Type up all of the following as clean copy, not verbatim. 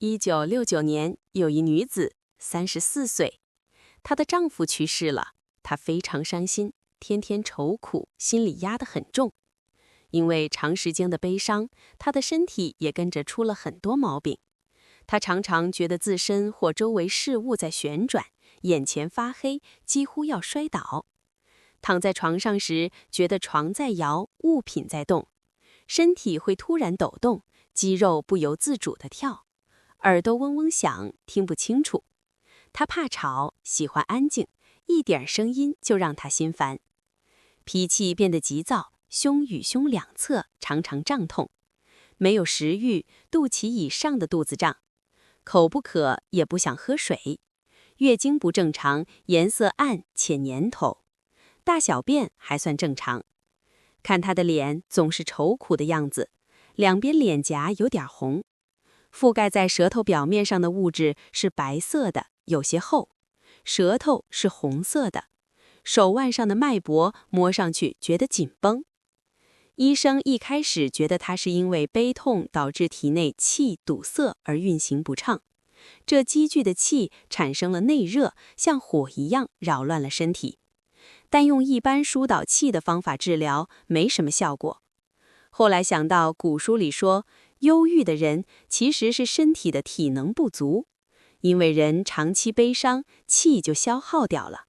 1969年，有一女子34岁，她的丈夫去世了，她非常伤心，天天愁苦，心里压得很重。因为长时间的悲伤，她的身体也跟着出了很多毛病。她常常觉得自身或周围事物在旋转，眼前发黑，几乎要摔倒。躺在床上时，觉得床在摇，物品在动，身体会突然抖动，肌肉不由自主地跳，耳朵嗡嗡响，听不清楚。她怕吵，喜欢安静，一点声音就让她心烦。脾气变得急躁，胸与胸两侧常常胀痛，没有食欲，肚脐以上的肚子胀，口不渴，也不想喝水，月经不正常，颜色暗且粘头，大小便还算正常。看她的脸总是愁苦的样子，两边脸颊有点红，覆盖在舌头表面上的物质是白色的，有些厚，舌头是红色的，手腕上的脉搏摸上去觉得紧绷。医生一开始觉得她是因为悲痛导致体内气堵塞而运行不畅，这积聚的气产生了内热，像火一样扰乱了身体。但用一般疏导气的方法治疗没什么效果。后来想到古书里说，忧郁的人其实是身体的体能不足，因为人长期悲伤，气就消耗掉了。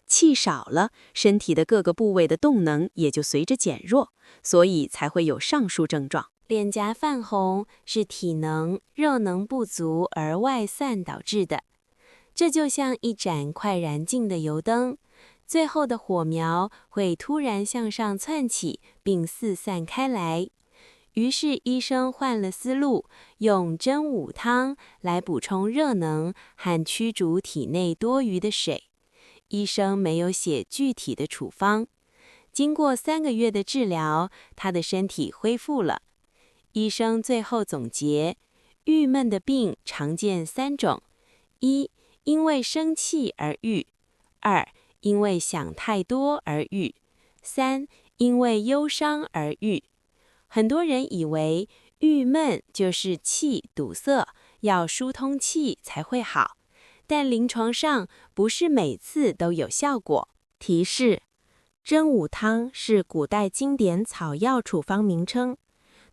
气少了，身体的各个部位的动能也就随着减弱，所以才会有上述症状。脸颊泛红是体能、热能不足而外散导致的，这就像一盏快燃尽的油灯，最后的火苗会突然向上窜起，并四散开来。于是医生换了思路，用真武汤来补充热能和驱逐体内多余的水。医生没有写具体的处方。经过3个月的治疗，他的身体恢复了。医生最后总结，郁闷的病常见3种：1. 因为生气而郁；2. 因为想太多而郁；3. 因为忧伤而郁。很多人以为郁闷就是气堵塞，要疏通气才会好，但临床上不是每次都有效果。提示：真武汤是古代经典草药处方名称，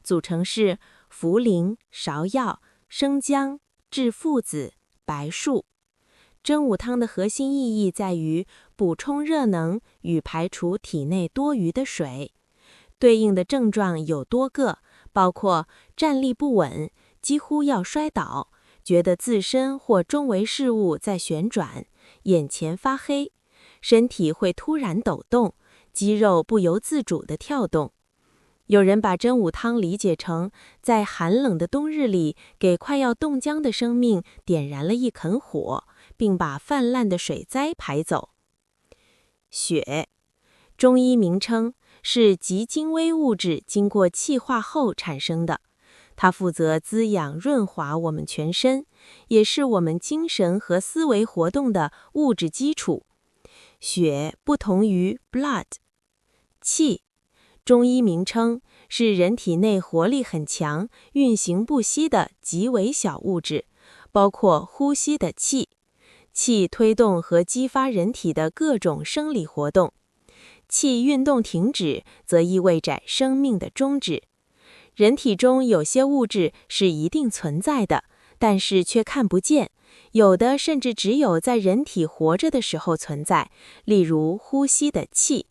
组成是茯苓、芍药、生姜、炙附子、白术。真武汤的核心意义在于补充热能与排除体内多余的水。对应的症状有多个，包括站立不稳，几乎要摔倒，觉得自身或周围事物在旋转，眼前发黑，身体会突然抖动，肌肉不由自主地跳动。有人把真武汤理解成在寒冷的冬日里给快要冻僵的生命点燃了一盆火，并把泛滥的水灾排走。血，中医名称，是极精微物质经过气化后产生的，它负责滋养润滑我们全身，也是我们精神和思维活动的物质基础。血不同于 blood。 气，中医名称，是人体内活力很强、运行不息的极微小物质，包括呼吸的气。气推动和激发人体的各种生理活动，气运动停止，则意味着生命的终止。人体中有些物质是一定存在的，但是却看不见，有的甚至只有在人体活着的时候存在，例如呼吸的气。